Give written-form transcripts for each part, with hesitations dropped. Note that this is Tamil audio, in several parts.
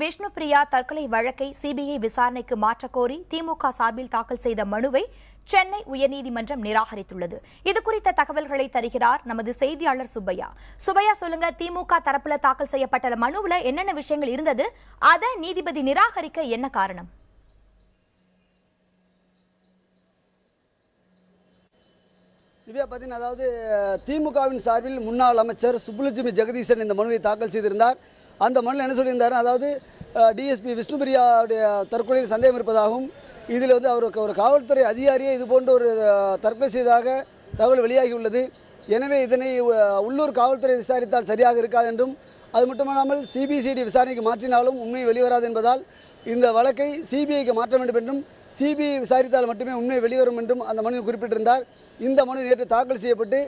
விஷ்ணுபிரியா தற்கொலை வழக்கை சிபிஐ விசாரணைக்கு மாற்றக் கோரி திமுக சார்பில் தாக்கல் செய்த மனுவை சென்னை உயர்நீதிமன்றம் நிராகரித்துள்ளது. இதுகுறித்த தகவல்களை தருகிறார் நமது செய்தியாளர் சுப்பையா. சுப்பையா, சொல்லுங்க, திமுக தரப்புல தாக்கல் செய்யப்பட்ட மனுவுல என்னென்ன விஷயங்கள் இருந்தது, அதை நீதிபதி நிராகரிக்க என்ன காரணம்? திவ்யா, பார்த்தீங்கன்னா, அதாவது திமுகவின் சார்பில் முன்னாள் அமைச்சர் சுப்புலட்சுமி ஜெகதீசன் இந்த மனுவை தாக்கல் செய்திருந்தார். அந்த மனுவில் என்ன சொல்லியிருந்தார், அதாவது டிஎஸ்பி விஷ்ணுபிரியாவுடைய தற்கொலையில் சந்தேகம் இருப்பதாகவும், இதில் அவருக்கு ஒரு காவல்துறை அதிகாரியே இதுபோன்ற ஒரு தற்கொலை செய்ததாக தகவல் வெளியாகியுள்ளது. எனவே இதனை உள்ளூர் காவல்துறை விசாரித்தால் சரியாக இருக்காது என்றும், அது மட்டுமல்லாமல் சிபிசிஐடி விசாரணைக்கு மாற்றினாலும் உண்மை வெளிவராது என்பதால் இந்த வழக்கை சிபிஐக்கு மாற்ற வேண்டும் என்றும், சிபிஐ விசாரித்தால் மட்டுமே உண்மை வெளிவரும் என்றும் அந்த மனுவில் குறிப்பிட்டிருந்தார். இந்த மனு நேற்று தாக்கல் செய்யப்பட்டு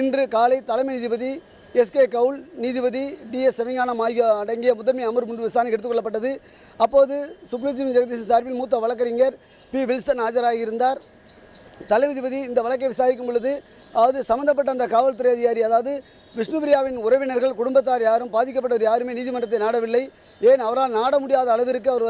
இன்று காலை தலைமை நீதிபதி எஸ்கே கவுல், நீதிபதி டிஎஸ் சிவஞானம் ஆகிய அடங்கிய முதன்மை அமர்வு முன்பு விசாரணைக்கு எடுத்துக் கொள்ளப்பட்டது. அப்போது சுப்புலட்சுமி ஜெகதீசன் சார்பில் மூத்த வழக்கறிஞர் பி வில்சன் ஆஜராகியிருந்தார். தலைநீதிபதி இந்த வழக்கை விசாரிக்கும் பொழுது, அதாவது சம்பந்தப்பட்ட அந்த காவல்துறை அதிகாரி, அதாவது விஷ்ணுபிரியாவின் உறவினர்கள், குடும்பத்தார் யாரும், பாதிக்கப்பட்டவர் யாருமே நீதிமன்றத்தை நாடவில்லை. ஏன் அவரால் நாட முடியாத அளவிற்கு அவர்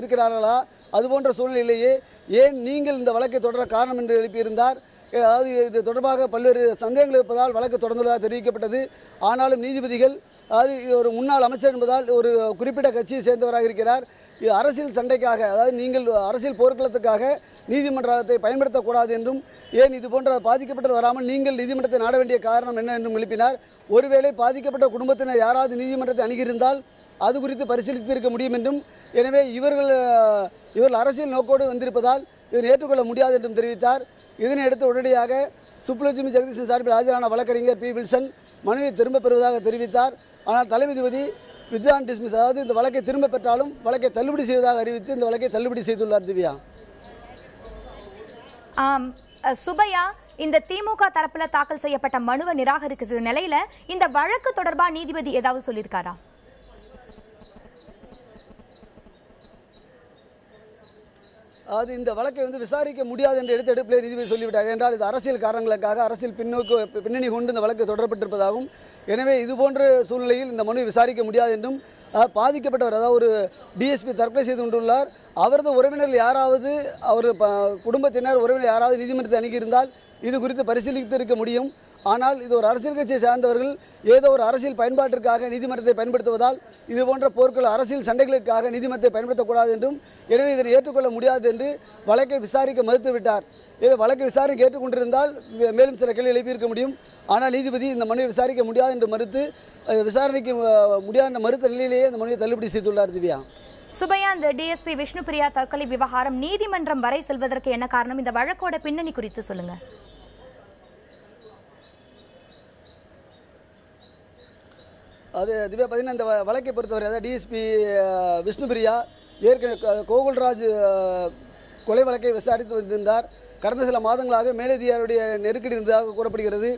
இருக்கிறார்களா? அதுபோன்ற சூழ்நிலையிலேயே ஏன் நீங்கள் இந்த வழக்கை தொடர காரணம் என்று எழுப்பியிருந்தார். அதாவது இது தொடர்பாக பல்வேறு சந்தேகங்கள் இருப்பதால் வழக்கு தொடர்ந்துள்ளதாக தெரிவிக்கப்பட்டது. ஆனாலும் நீதிபதிகள், அதாவது ஒரு முன்னாள் அமைச்சர் என்பதால் ஒரு குறிப்பிட்ட கட்சியை சேர்ந்தவராக இருக்கிறார், இது அரசியல் சண்டைக்காக, அதாவது நீங்கள் அரசியல் போர்க்களத்துக்காக நீதிமன்றத்தை பயன்படுத்தக்கூடாது என்றும், ஏன் இது போன்ற பாதிக்கப்பட்டவர் வராமல் நீங்கள் நீதிமன்றத்தை நாட வேண்டிய காரணம் என்ன என்றும் எழுப்பினார். ஒருவேளை பாதிக்கப்பட்ட குடும்பத்தினர் யாராவது நீதிமன்றத்தை அணுகியிருந்தால் அது குறித்து பரிசீலித்து இருக்க முடியும் என்றும், எனவே இவர்கள் அரசியல் நோக்கோடு வந்திருப்பதால் இதனை ஏற்றுக்கொள்ள முடியாது என்றும் தெரிவித்தார். இதனையடுத்து உடனடியாக சுப்புலட்சுமி ஜெகதீசன் சார்பில் ஆஜரான வழக்கறிஞர் பி வில்சன் மனுவை திரும்பப் பெறுவதாக தெரிவித்தார். ஆனால் தலைமை நீதிபதி வித்யான் டிஸ்மிஸ், அதாவது இந்த வழக்கை திரும்ப பெற்றாலும் வழக்கை தள்ளுபடி செய்வதாக அறிவித்து இந்த வழக்கை தள்ளுபடி செய்துள்ளார். திவ்யா, சுப்பையா, இந்த திமுக தரப்புல தாக்கல் செய்யப்பட்ட மனுவை நிராகரிக்கிற நிலையில இந்த வழக்கு தொடர்பா நீதிபதி ஏதாவது சொல்லியிருக்காரா? அது இந்த வழக்கை விசாரிக்க முடியாது என்று எடுப்பிலே நீதிபதி சொல்லிவிட்டார். என்றால் இது அரசியல் காரணங்களுக்காக, அரசியல் பின்னணி கொண்டு இந்த வழக்கு தொடரப்பட்டிருப்பதாகவும், எனவே இதுபோன்ற சூழ்நிலையில் இந்த மனுவை விசாரிக்க முடியாது என்றும், பாதிக்கப்பட்டவர், அதாவது ஒரு டிஎஸ்பி தற்கொலை செய்து கொண்டுள்ளார், அவரது உறவினர்கள் யாராவது, அவர் குடும்பத்தினர் உறவினர் யாராவது நீதிமன்றத்தை அணுகியிருந்தால் இது குறித்து பரிசீலித்து இருக்க முடியும். ஆனால் இது ஒரு அரசியல் கட்சியை சார்ந்தவர்கள் ஏதோ ஒரு அரசியல் பயன்பாட்டிற்காக நீதிமன்றத்தை பயன்படுத்துவதால் இதுபோன்ற போர்கள், அரசியல் சண்டைகளுக்காக நீதிமன்றத்தை பயன்படுத்தக்கூடாது என்றும், எனவே இதனை ஏற்றுக்கொள்ள முடியாது என்று வழக்கை விசாரிக்க மறுத்துவிட்டார். வழக்கை விசாரிக்க ஏற்றுக்கொண்டிருந்தால் மேலும் சில கேள்வி எழுப்பியிருக்க முடியும். ஆனால் நீதிபதி இந்த மனுவை விசாரிக்க முடியாது என்று மறுத்து, விசாரணைக்கு முடியாத மறுத்த நிலையிலேயே இந்த மனுவை தள்ளுபடி செய்துள்ளார். திவ்யா, சுப்பையா, இந்த டிஎஸ்பி விஷ்ணுபிரியா தற்கொலை விவகாரம் நீதிமன்றம் வரை செல்வதற்கு என்ன காரணம்? இந்த வழக்கோட பின்னணி குறித்து சொல்லுங்க. அது திவ்யா, பார்த்தீங்கன்னா, இந்த வழக்கை பொறுத்தவரை, அதாவது டிஎஸ்பி விஷ்ணுபிரியா ஏற்கனவே கோகுல்ராஜ் கொலை வழக்கை விசாரித்து வந்திருந்தார். கடந்த சில மாதங்களாக மேலதிகாரியுடைய நெருக்கடி இருந்ததாக கூறப்படுகிறது.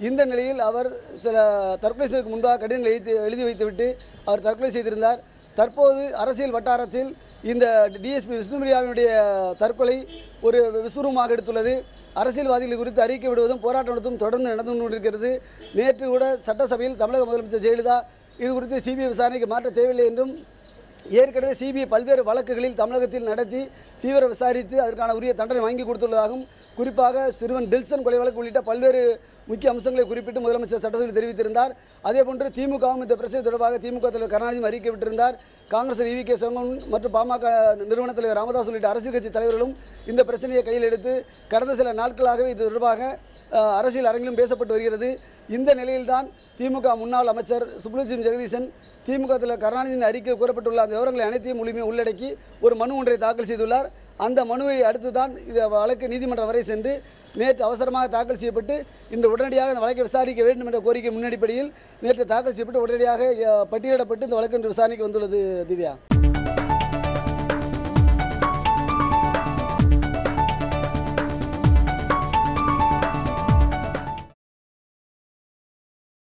இந்த நிலையில் அவர் சில தற்கொலை செய்வதற்கு முன்பாக கடிதங்களை எழுதி வைத்துவிட்டு அவர் தற்கொலை செய்திருந்தார். தற்போது அரசியல் வட்டாரத்தில் இந்த டிஎஸ்பி விஷ்ணுபிரியாவினுடைய தற்கொலை ஒரு விஸ்வரூபமாக எடுத்துள்ளது. அரசியல்வாதிகள் குறித்து அறிக்கை விடுவதும் போராட்டம் நடத்தும் தொடர்ந்து நடந்து கொண்டிருக்கிறது. நேற்று கூட சட்டசபையில் தமிழக முதலமைச்சர் ஜெயலலிதா இது குறித்து சிபிஐ விசாரணைக்கு மாற்ற தேவையில்லை என்றும், ஏற்கனவே சிபிஐ பல்வேறு வழக்குகளில் தமிழகத்தில் நடத்தி தீவிர விசாரித்து அதற்கான உரிய தண்டனை வாங்கி கொடுத்துள்ளதாகவும், குறிப்பாக சிறுவன் டில்சன் கொலை வழக்கு உள்ளிட்ட பல்வேறு முக்கிய அம்சங்களை குறிப்பிட்டு முதலமைச்சர் சட்டசபையில் தெரிவித்திருந்தார். அதேபோன்று திமுகவும் இந்த பிரச்சனை தொடர்பாக திமுக தலைவர் கருணாநிதி அறிக்கை விட்டிருந்தார். காங்கிரஸ் வி.கே. சிவன் மற்றும் பாமக நிறுவன தலைவர் ராமதாஸ் உள்ளிட்ட அரசியல் கட்சி தலைவர்களும் இந்த பிரச்சனையை கையில் எடுத்து கடந்த சில நாட்களாகவே இது தொடர்பாக அரசியல் அரங்கிலும் பேசப்பட்டு வருகிறது. இந்த நிலையில்தான் திமுக முன்னாள் அமைச்சர் சுப்புலட்சுமி ஜெகதீசன் திமுக தலைவர் கருணாநிதியின் அறிக்கையில் கூறப்பட்டுள்ள அந்த விவரங்களை அனைத்தையும் முழுமையாக உள்ளடக்கி ஒரு மனு ஒன்றை தாக்கல் செய்துள்ளார். அந்த மனுவை அடுத்துதான் இந்த வழக்கு நீதிமன்றம் வரை சென்று நேற்று அவசரமாக தாக்கல் செய்யப்பட்டு இன்று உடனடியாக இந்த வழக்கை விசாரிக்க வேண்டும் என்ற கோரிக்கை முன்னடிப்படையில் நேற்று தாக்கல் செய்யப்பட்டு உடனடியாக பட்டியலிடப்பட்டு இந்த வழக்கு விசாரணைக்கு வந்துள்ளது. திவ்யா.